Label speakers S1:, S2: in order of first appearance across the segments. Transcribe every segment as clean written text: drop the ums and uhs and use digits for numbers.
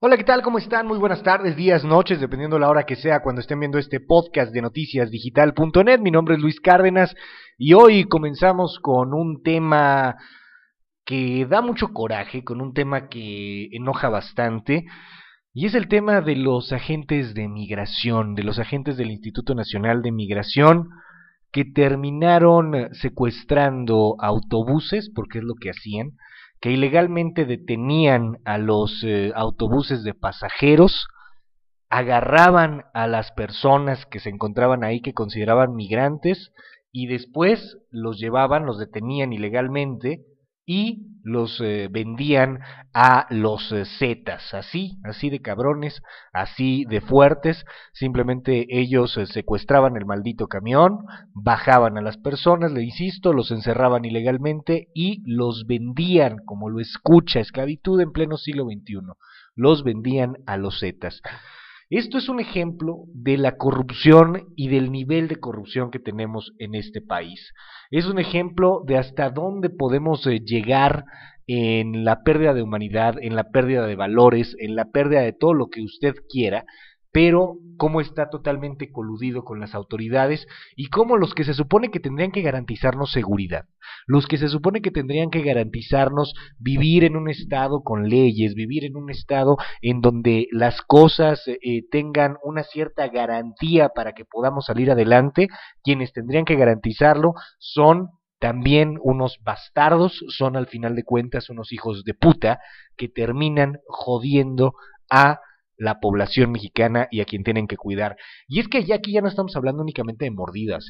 S1: Hola, ¿qué tal? ¿Cómo están? Muy buenas tardes, días, noches, dependiendo la hora que sea cuando estén viendo este podcast de noticiasdigital.net. Mi nombre es Luis Cárdenas y hoy comenzamos con un tema que da mucho coraje, con un tema que enoja bastante, y es el tema de los agentes de migración, de los agentes del Instituto Nacional de Migración que terminaron secuestrando autobuses, porque es lo que hacían, que ilegalmente detenían a los autobuses de pasajeros, agarraban a las personas que se encontraban ahí que consideraban migrantes y después los llevaban, los detenían ilegalmente y los vendían a los Zetas, así de cabrones, así de fuertes. Simplemente ellos secuestraban el maldito camión, bajaban a las personas, le insisto, los encerraban ilegalmente y los vendían, como lo escucha, esclavitud en pleno siglo XXI, los vendían a los Zetas. Esto es un ejemplo de la corrupción y del nivel de corrupción que tenemos en este país. Es un ejemplo de hasta dónde podemos llegar en la pérdida de humanidad, en la pérdida de valores, en la pérdida de todo lo que usted quiera, pero cómo está totalmente coludido con las autoridades y cómo los que se supone que tendrían que garantizarnos seguridad, los que se supone que tendrían que garantizarnos vivir en un estado con leyes, vivir en un estado en donde las cosas tengan una cierta garantía para que podamos salir adelante, quienes tendrían que garantizarlo son también unos bastardos, son al final de cuentas unos hijos de puta que terminan jodiendo a la población mexicana y a quien tienen que cuidar. Y es que ya aquí ya no estamos hablando únicamente de mordidas,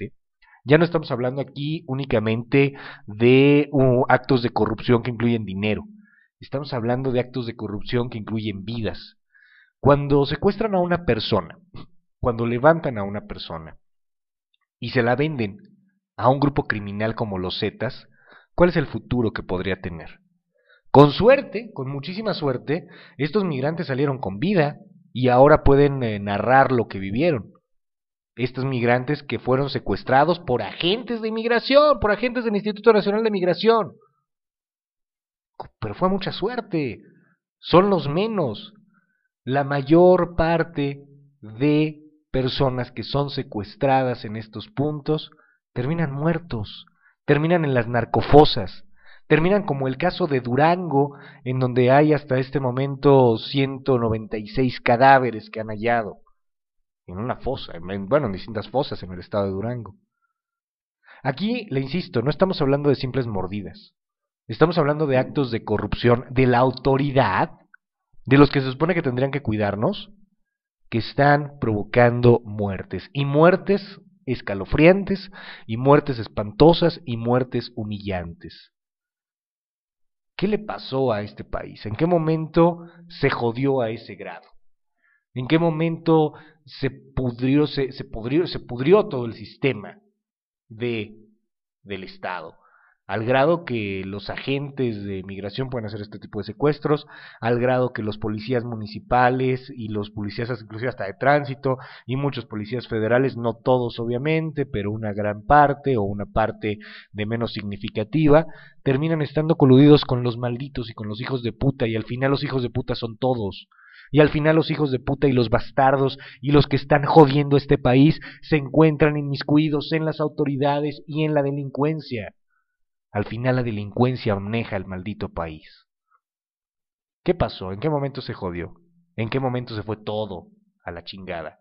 S1: ya no estamos hablando aquí únicamente de actos de corrupción que incluyen dinero. Estamos hablando de actos de corrupción que incluyen vidas. Cuando secuestran a una persona, cuando levantan a una persona y se la venden a un grupo criminal como los Zetas, ¿cuál es el futuro que podría tener? Con suerte, con muchísima suerte, estos migrantes salieron con vida y ahora pueden narrar lo que vivieron. Estos migrantes que fueron secuestrados por agentes de inmigración, por agentes del Instituto Nacional de Migración. Pero fue mucha suerte, son los menos. La mayor parte de personas que son secuestradas en estos puntos terminan muertos, terminan en las narcofosas, terminan como el caso de Durango, en donde hay hasta este momento 196 cadáveres que han hallado en una fosa, en distintas fosas en el estado de Durango. Aquí, le insisto, no estamos hablando de simples mordidas, estamos hablando de actos de corrupción de la autoridad, de los que se supone que tendrían que cuidarnos, que están provocando muertes, y muertes escalofriantes, y muertes espantosas, y muertes humillantes. ¿Qué le pasó a este país? ¿En qué momento se jodió a ese grado? ¿En qué momento se pudrió todo el sistema de, del Estado? Al grado que los agentes de migración pueden hacer este tipo de secuestros, al grado que los policías municipales y los policías inclusive hasta de tránsito y muchos policías federales, no todos obviamente, pero una gran parte o una parte de menos significativa, terminan estando coludidos con los malditos y con los hijos de puta, y al final los hijos de puta son todos. Y al final los hijos de puta y los bastardos y los que están jodiendo este país se encuentran inmiscuidos en las autoridades y en la delincuencia. Al final la delincuencia maneja el maldito país. ¿Qué pasó? ¿En qué momento se jodió? ¿En qué momento se fue todo a la chingada?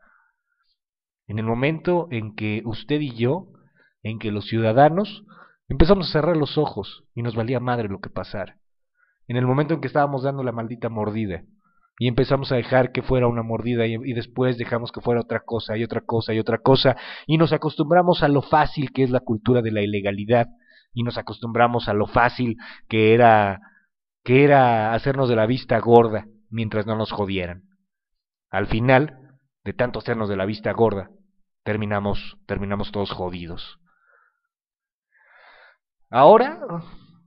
S1: En el momento en que usted y yo, en que los ciudadanos empezamos a cerrar los ojos y nos valía madre lo que pasara. En el momento en que estábamos dando la maldita mordida y empezamos a dejar que fuera una mordida y después dejamos que fuera otra cosa y otra cosa y otra cosa y nos acostumbramos a lo fácil que es la cultura de la ilegalidad y nos acostumbramos a lo fácil que era hacernos de la vista gorda mientras no nos jodieran. Al final, de tanto hacernos de la vista gorda, terminamos todos jodidos. Ahora,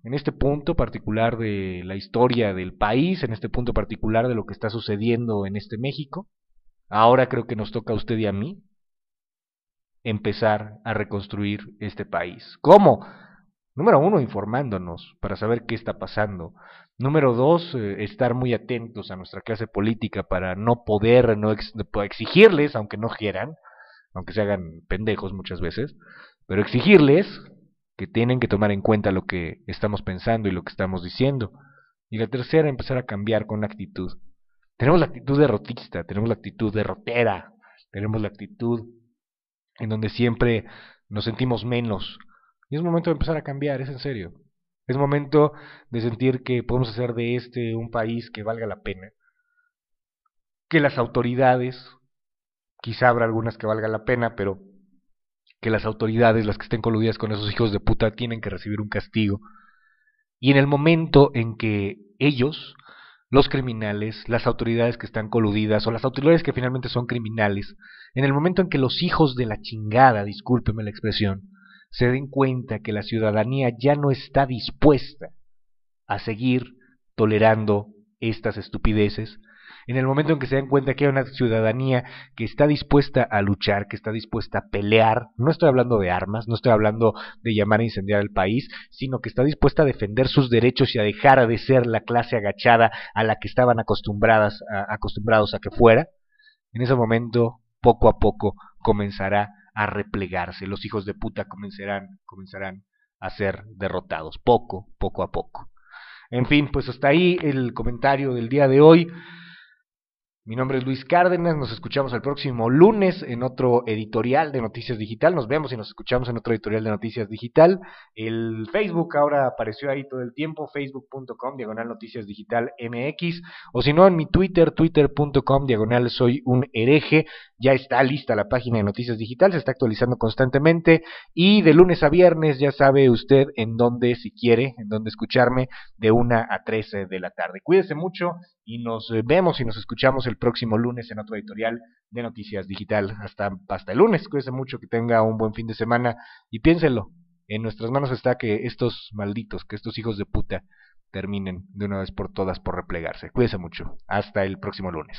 S1: en este punto particular de la historia del país, en este punto particular de lo que está sucediendo en este México, ahora creo que nos toca a usted y a mí empezar a reconstruir este país. ¿Cómo? Número uno, informándonos para saber qué está pasando. Número dos, estar muy atentos a nuestra clase política para no poder no exigirles, aunque no quieran, aunque se hagan pendejos muchas veces, pero exigirles que tienen que tomar en cuenta lo que estamos pensando y lo que estamos diciendo. Y la tercera, empezar a cambiar con la actitud. Tenemos la actitud derrotista, tenemos la actitud derrotera, tenemos la actitud en donde siempre nos sentimos menos. Y es momento de empezar a cambiar, es en serio. Es momento de sentir que podemos hacer de este un país que valga la pena, que las autoridades, quizá habrá algunas que valgan la pena, pero que las autoridades, las que estén coludidas con esos hijos de puta, tienen que recibir un castigo. Y en el momento en que ellos, los criminales, las autoridades que están coludidas, o las autoridades que finalmente son criminales, en el momento en que los hijos de la chingada, discúlpeme la expresión, se den cuenta que la ciudadanía ya no está dispuesta a seguir tolerando estas estupideces, en el momento en que se den cuenta que hay una ciudadanía que está dispuesta a luchar, que está dispuesta a pelear, no estoy hablando de armas, no estoy hablando de llamar a incendiar el país, sino que está dispuesta a defender sus derechos y a dejar de ser la clase agachada a la que estaban acostumbrados a que fuera, en ese momento, poco a poco, comenzará a replegarse, los hijos de puta comenzarán a ser derrotados, poco a poco. En fin, pues hasta ahí el comentario del día de hoy. Mi nombre es Luis Cárdenas, nos escuchamos el próximo lunes en otro editorial de Noticias Digital, nos vemos y nos escuchamos en otro editorial de Noticias Digital. El Facebook ahora apareció ahí todo el tiempo, facebook.com/Noticias Digital MX, o si no en mi Twitter, twitter.com/soy un hereje. Ya está lista la página de Noticias Digital, se está actualizando constantemente y de lunes a viernes ya sabe usted en dónde, si quiere, en dónde escucharme de 1 a 3 de la tarde. Cuídese mucho y nos vemos y nos escuchamos el próximo lunes en otro editorial de Noticias Digital. Hasta el lunes, cuídese mucho, que tenga un buen fin de semana y piénselo, en nuestras manos está que estos malditos, que estos hijos de puta terminen de una vez por todas por replegarse. Cuídese mucho, hasta el próximo lunes.